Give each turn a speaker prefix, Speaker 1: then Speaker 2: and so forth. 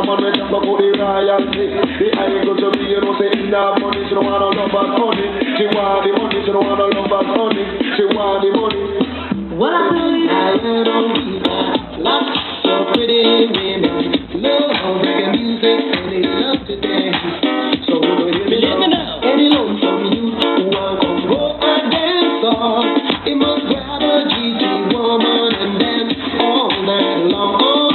Speaker 1: man we talk about the royalty. The eye go to be, you know, say in that money, she don't want no love and honey. She want the money, she don't want no love and honey. She want the money.
Speaker 2: What I do, I don't be lots so pretty women. Love reggae music and they love to dance. So hear me now, any loan from you who want to go and dance on. It must grab a GG woman and dance all night long.